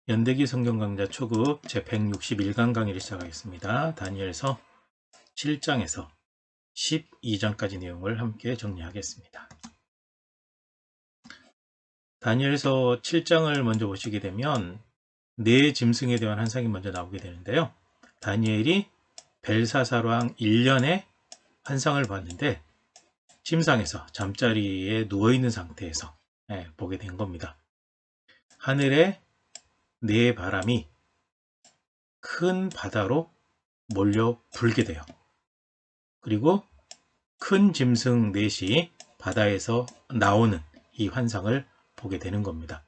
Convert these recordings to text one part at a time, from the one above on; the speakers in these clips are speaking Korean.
연대기 성경 강좌 초급 제161강 강의를 시작하겠습니다. 다니엘서 7장에서 12장까지 내용을 함께 정리하겠습니다. 다니엘서 7장을 먼저 보시게 되면 네 짐승에 대한 환상이 먼저 나오게 되는데요. 다니엘이 벨사살 왕 1년의 환상을 봤는데 침상에서 잠자리에 누워있는 상태에서 보게 된 겁니다. 하늘에 네 바람이 큰 바다로 몰려 불게 돼요. 그리고 큰 짐승 넷이 바다에서 나오는 이 환상을 보게 되는 겁니다.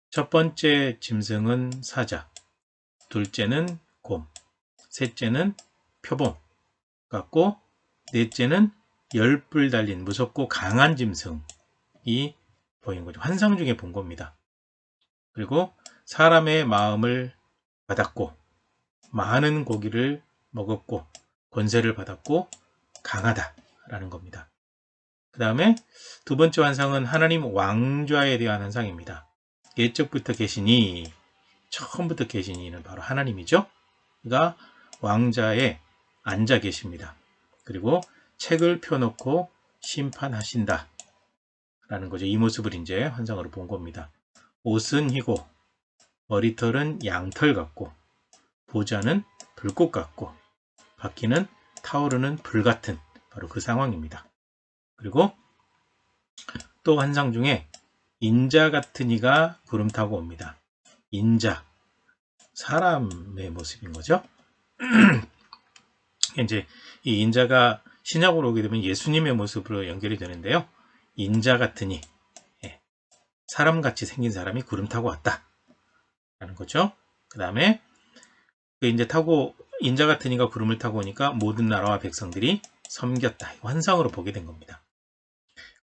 첫 번째 짐승은 사자, 둘째는 곰, 셋째는 표범 같고 넷째는 열불 달린 무섭고 강한 짐승이 보인 거죠. 환상 중에 본 겁니다. 그리고 사람의 마음을 받았고 많은 고기를 먹었고 권세를 받았고 강하다라는 겁니다. 그 다음에 두 번째 환상은 하나님 왕좌에 대한 환상입니다. 예적부터 계시니, 처음부터 계시니는 바로 하나님이죠. 그가 왕좌에 앉아 계십니다. 그리고 책을 펴놓고 심판하신다 라는 거죠. 이 모습을 이제 환상으로 본 겁니다. 옷은 희고 머리털은 양털 같고 보좌는 불꽃 같고 바퀴는 타오르는 불 같은 바로 그 상황입니다. 그리고 또 환상 중에 인자 같은 이가 구름 타고 옵니다. 인자, 사람의 모습인 거죠. 이제 이 인자가 신약으로 오게 되면 예수님의 모습으로 연결이 되는데요. 인자 같은 이, 사람같이 생긴 사람이 구름 타고 왔다 라는 거죠. 그 다음에 이제 인자 같은 이가 구름을 타고 오니까 모든 나라와 백성들이 섬겼다. 환상으로 보게 된 겁니다.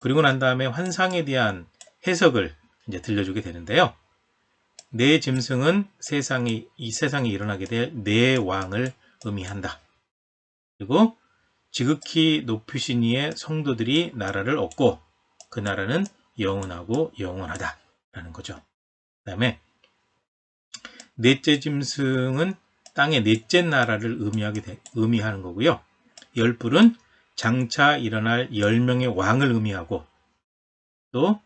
그리고 난 다음에 환상에 대한 해석을 이제 들려주게 되는데요. 네 짐승은 이 세상에 일어나게 될 네 왕을 의미한다. 그리고 지극히 높으신 이의 성도들이 나라를 얻고 그 나라는 영원하고 영원하다 라는 거죠. 그 다음에 넷째 짐승은 땅의 넷째 나라를 의미하는 거고요. 열불은 장차 일어날 10명의 왕을 의미하고 또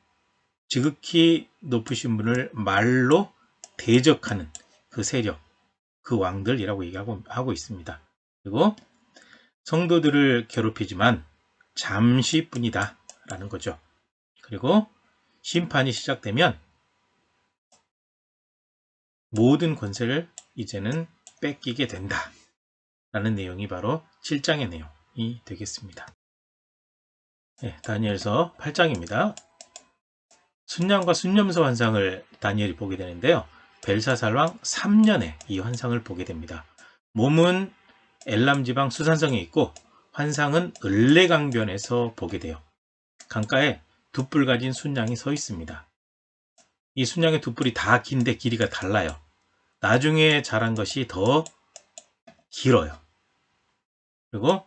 지극히 높으신 분을 말로 대적하는 그 세력, 그 왕들이라고 얘기하고 있습니다. 그리고 성도들을 괴롭히지만 잠시뿐이다 라는 거죠. 그리고 심판이 시작되면 모든 권세를 이제는 뺏기게 된다 라는 내용이 바로 7장의 내용이 되겠습니다. 다니엘서 8장입니다. 순양과 순념소 환상을 다니엘이 보게 되는데요. 벨사살 왕 3년에 이 환상을 보게 됩니다. 몸은 엘람 지방 수산성에 있고 환상은 을레강변에서 보게 돼요. 강가에 두 뿔 가진 순양이 서 있습니다. 이 순양의 두 뿔이 다 긴데 길이가 달라요. 나중에 자란 것이 더 길어요. 그리고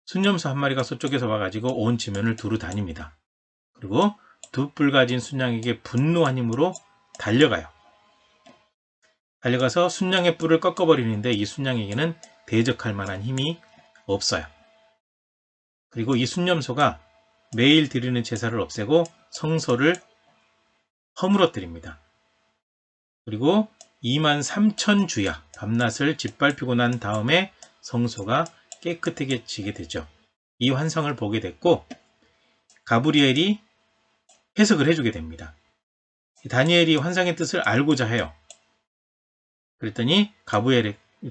순념소 한 마리가 서쪽에서 와가지고 온 지면을 두루 다닙니다. 그리고 두 뿔 가진 순양에게 분노한 힘으로 달려가요. 달려가서 순양의 뿔을 꺾어버리는데 이 순양에게는 대적할 만한 힘이 없어요. 그리고 이 순념소가 매일 드리는 제사를 없애고 성소를 허물어뜨립니다. 그리고 23,000주야 밤낮을 짓밟히고 난 다음에 성소가 깨끗해지게 되죠. 이 환상을 보게 됐고 가브리엘이 해석을 해주게 됩니다. 다니엘이 환상의 뜻을 알고자 해요. 그랬더니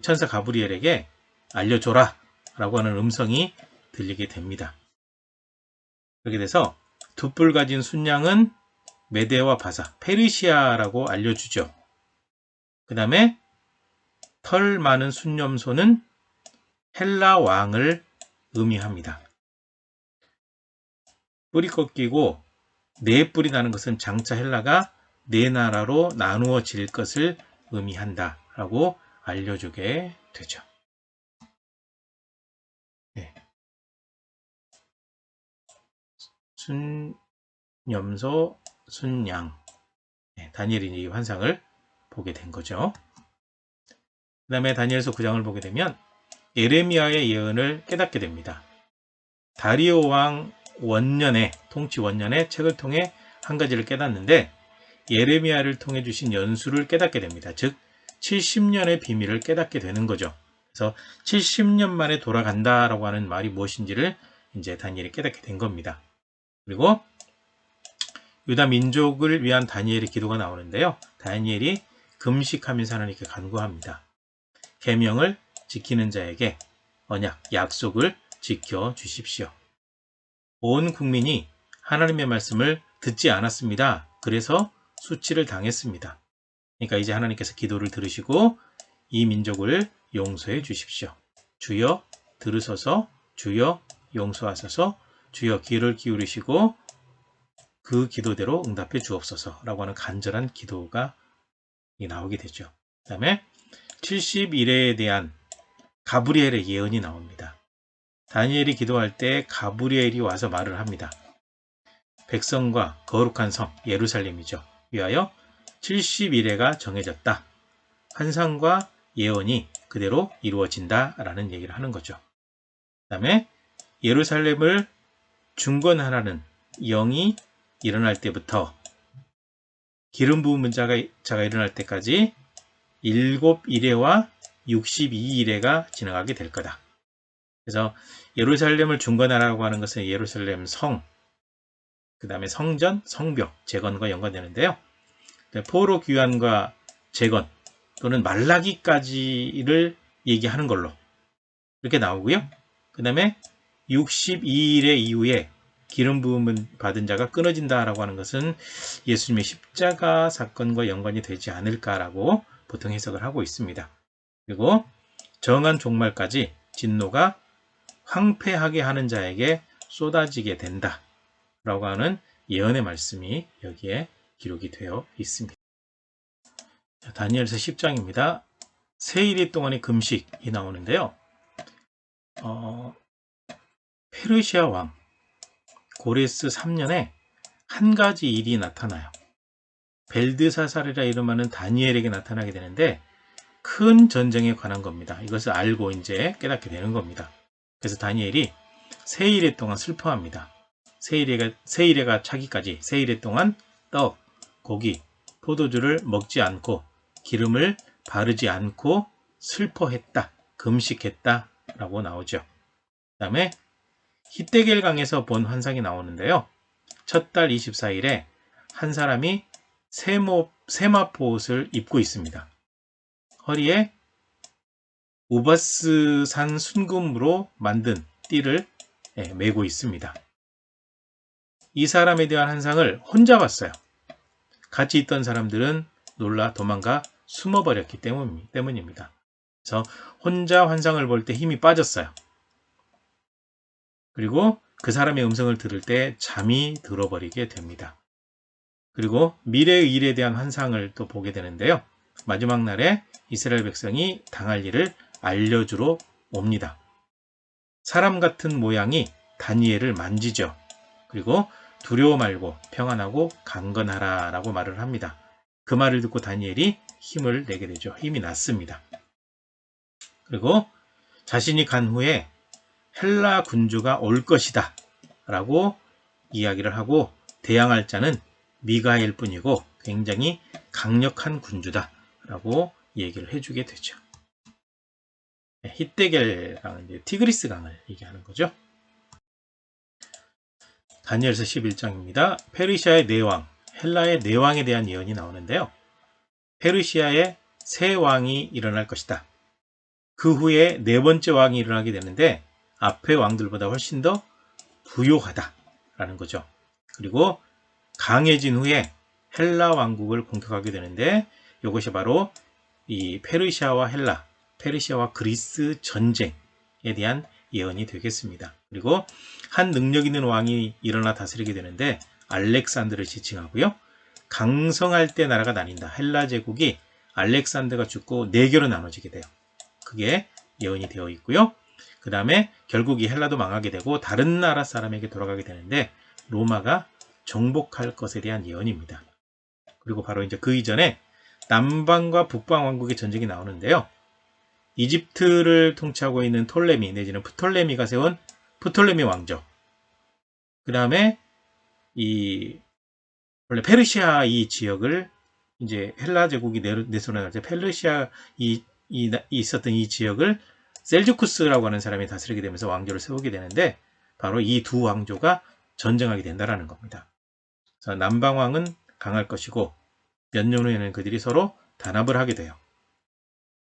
천사 가브리엘에게 알려줘라 라고 하는 음성이 들리게 됩니다. 그렇게 돼서 두 뿔 가진 순양은 메데와 바사, 페르시아라고 알려주죠. 그 다음에 털 많은 순념소는 헬라 왕을 의미합니다. 뿔이 꺾이고 네 뿔이 나는 것은 장차 헬라가 네 나라로 나누어질 것을 의미한다 라고 알려주게 되죠. 순념소, 순양. 다니엘이 이 환상을 보게 된 거죠. 그 다음에 다니엘서 9장을 보게 되면 예레미야의 예언을 깨닫게 됩니다. 다리오 왕 원년에, 통치 원년에 책을 통해 한 가지를 깨닫는데 예레미야를 통해 주신 연수를 깨닫게 됩니다. 즉 70년의 비밀을 깨닫게 되는 거죠. 그래서 70년 만에 돌아간다라고 하는 말이 무엇인지를 이제 다니엘이 깨닫게 된 겁니다. 그리고 유다 민족을 위한 다니엘의 기도가 나오는데요. 다니엘이 금식하면서 하나님께 간구합니다. 계명을 지키는 자에게 언약, 약속을 지켜 주십시오. 온 국민이 하나님의 말씀을 듣지 않았습니다. 그래서 수치를 당했습니다. 그러니까 이제 하나님께서 기도를 들으시고 이 민족을 용서해 주십시오. 주여 들으소서, 주여 용서하소서, 주여 귀를 기울이시고 그 기도대로 응답해 주옵소서 라고 하는 간절한 기도가 나오게 되죠. 그 다음에 70일에 대한 가브리엘의 예언이 나옵니다. 다니엘이 기도할 때 가브리엘이 와서 말을 합니다. 백성과 거룩한 성 예루살렘이죠. 위하여 70일에가 정해졌다. 환상과 예언이 그대로 이루어진다 라는 얘기를 하는 거죠. 그 다음에 예루살렘을 중건하라는 영이 일어날 때부터 기름 부은 자가 일어날 때까지 7일에와 62일에가 지나가게 될 거다. 그래서 예루살렘을 중건하라고 하는 것은 예루살렘 성, 그 다음에 성전, 성벽, 재건과 연관되는데요. 포로 귀환과 재건 또는 말라기까지를 얘기하는 걸로 이렇게 나오고요. 그 다음에 62일의 이후에 기름 부음을 받은 자가 끊어진다라고 하는 것은 예수님의 십자가 사건과 연관이 되지 않을까라고 보통 해석을 하고 있습니다. 그리고 정한 종말까지 진노가 황폐하게 하는 자에게 쏟아지게 된다 라고 하는 예언의 말씀이 여기에 기록이 되어 있습니다. 다니엘서 10장입니다. 세일이 동안의 금식이 나오는데요. 페르시아 왕 고레스 3년에 한 가지 일이 나타나요. 벨드사살이라 이름하는 다니엘에게 나타나게 되는데 큰 전쟁에 관한 겁니다. 이것을 알고 이제 깨닫게 되는 겁니다. 그래서 다니엘이 세일에 동안 슬퍼합니다. 세일에가 차기까지 세일에 동안 떡, 고기, 포도주를 먹지 않고 기름을 바르지 않고 슬퍼했다, 금식했다 라고 나오죠. 그 다음에 히데겔 강에서 본 환상이 나오는데요. 첫 달 24일에 한 사람이 세마포 옷을 입고 있습니다. 허리에 우바스산 순금으로 만든 띠를 메고 있습니다. 이 사람에 대한 환상을 혼자 봤어요. 같이 있던 사람들은 놀라 도망가 숨어버렸기 때문입니다. 그래서 혼자 환상을 볼 때 힘이 빠졌어요. 그리고 그 사람의 음성을 들을 때 잠이 들어버리게 됩니다. 그리고 미래의 일에 대한 환상을 또 보게 되는데요. 마지막 날에 이스라엘 백성이 당할 일을 알려주러 옵니다. 사람 같은 모양이 다니엘을 만지죠. 그리고 두려워 말고 평안하고 강건하라 라고 말을 합니다. 그 말을 듣고 다니엘이 힘을 내게 되죠. 힘이 났습니다. 그리고 자신이 간 후에 헬라 군주가 올 것이다 라고 이야기를 하고 대항할 자는 미가엘 뿐이고 굉장히 강력한 군주다 라고 얘기를 해주게 되죠. 히데겔 강은 티그리스 강을 얘기하는 거죠. 다니엘서 11장입니다. 페르시아의 내왕, 헬라의 내왕에 대한 예언이 나오는데요. 페르시아의 새 왕이 일어날 것이다. 그 후에 네 번째 왕이 일어나게 되는데 앞의 왕들보다 훨씬 더 부요하다라는 거죠. 그리고 강해진 후에 헬라 왕국을 공격하게 되는데 이것이 바로 이 페르시아와 헬라, 페르시아와 그리스 전쟁에 대한 예언이 되겠습니다. 그리고 한 능력 있는 왕이 일어나 다스리게 되는데 알렉산더를 지칭하고요. 강성할 때 나라가 나뉜다. 헬라 제국이 알렉산더가 죽고 4개로 나눠지게 돼요. 그게 예언이 되어 있고요. 그 다음에 결국 이 헬라도 망하게 되고 다른 나라 사람에게 돌아가게 되는데 로마가 정복할 것에 대한 예언입니다. 그리고 바로 이제 그 이전에 남방과 북방 왕국의 전쟁이 나오는데요. 이집트를 통치하고 있는 톨레미 내지는 프톨레미가 세운 프톨레미 왕조. 그 다음에 원래 페르시아 이 지역을 이제 헬라 제국이 내손에 때 페르시아 있었던 이 지역을 셀주쿠스라고 하는 사람이 다스리게 되면서 왕조를 세우게 되는데 바로 이 두 왕조가 전쟁하게 된다는 겁니다. 그래서 남방왕은 강할 것이고 몇 년 후에는 그들이 서로 단합을 하게 돼요.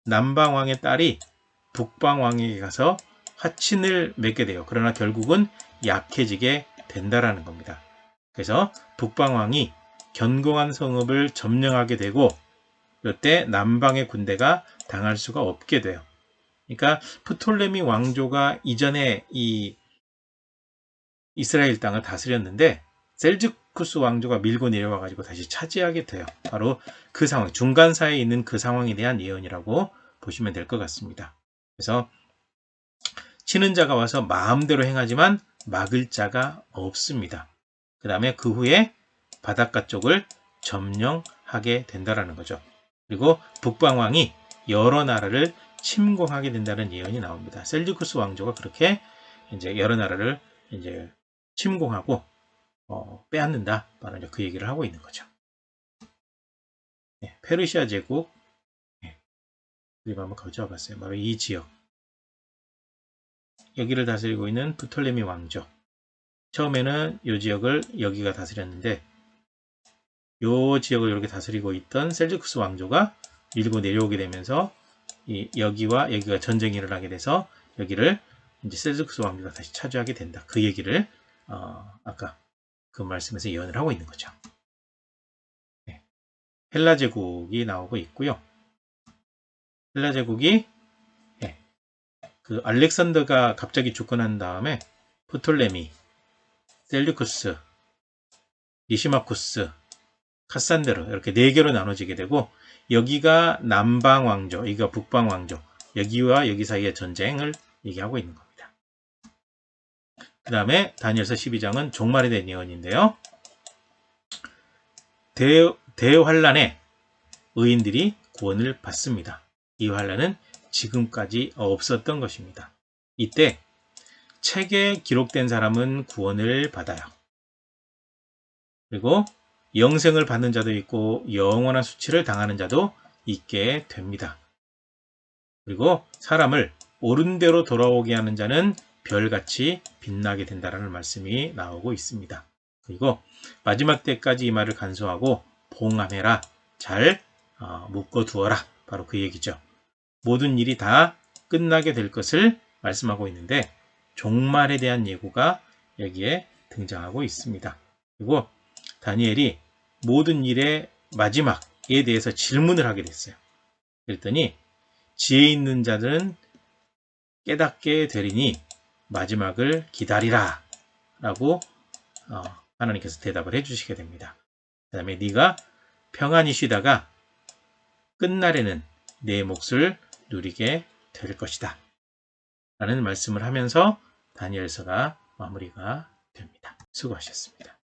남방왕의 딸이 북방왕에게 가서 화친을 맺게 돼요. 그러나 결국은 약해지게 된다라는 겁니다. 그래서 북방왕이 견고한 성읍을 점령하게 되고 이때 남방의 군대가 당할 수가 없게 돼요. 그러니까 프톨레미 왕조가 이전에 이 이스라엘 땅을 다스렸는데 셀주쿠스 왕조가 밀고 내려와 가지고 다시 차지하게 돼요. 바로 그 상황, 중간사이에 있는 그 상황에 대한 예언이라고 보시면 될 것 같습니다. 그래서 치는 자가 와서 마음대로 행하지만 막을 자가 없습니다. 그 다음에 그 후에 바닷가 쪽을 점령하게 된다라는 거죠. 그리고 북방왕이 여러 나라를 침공하게 된다는 예언이 나옵니다. 셀주쿠스 왕조가 그렇게 이제 여러 나라를 이제 침공하고 빼앗는다. 바로 그 얘기를 하고 있는 거죠. 네, 페르시아 제국 그리고 한번 거쳐봤어요. 바로 이 지역 여기를 다스리고 있는 프톨레미 왕조. 처음에는 이 지역을 여기가 다스렸는데 이 지역을 이렇게 다스리고 있던 셀주쿠스 왕조가 밀고 내려오게 되면서 여기와 여기가 전쟁이 일어나게 돼서 여기를 이제 셀주쿠스 왕조가 다시 차지하게 된다. 그 얘기를 아까 그 말씀에서 예언을 하고 있는 거죠. 네. 헬라 제국이 나오고 있고요. 헬라 제국이 그 알렉산더가 갑자기 죽고 난 다음에 프톨레미, 셀류쿠스, 리시마쿠스, 카산드르 이렇게 4개로 나눠지게 되고 여기가 남방 왕조, 여기가 북방 왕조, 여기와 여기 사이의 전쟁을 얘기하고 있는 겁니다. 그 다음에 다니엘서 12장은 종말에 대한 예언인데요. 대환란에 의인들이 구원을 받습니다. 이 환란은 지금까지 없었던 것입니다. 이때 책에 기록된 사람은 구원을 받아요. 그리고 영생을 받는 자도 있고 영원한 수치를 당하는 자도 있게 됩니다. 그리고 사람을 옳은 대로 돌아오게 하는 자는 별같이 빛나게 된다는 말씀이 나오고 있습니다. 그리고 마지막 때까지 이 말을 간수하고 봉함해라, 잘 묶어두어라. 바로 그 얘기죠. 모든 일이 다 끝나게 될 것을 말씀하고 있는데 종말에 대한 예고가 여기에 등장하고 있습니다. 그리고 다니엘이 모든 일의 마지막에 대해서 질문을 하게 됐어요. 그랬더니 지혜 있는 자들은 깨닫게 되리니 마지막을 기다리라 라고 하나님께서 대답을 해주시게 됩니다. 그 다음에 네가 평안히 쉬다가 끝날에는 내 몫을 누리게 될 것이다 라는 말씀을 하면서 다니엘서가 마무리가 됩니다. 수고하셨습니다.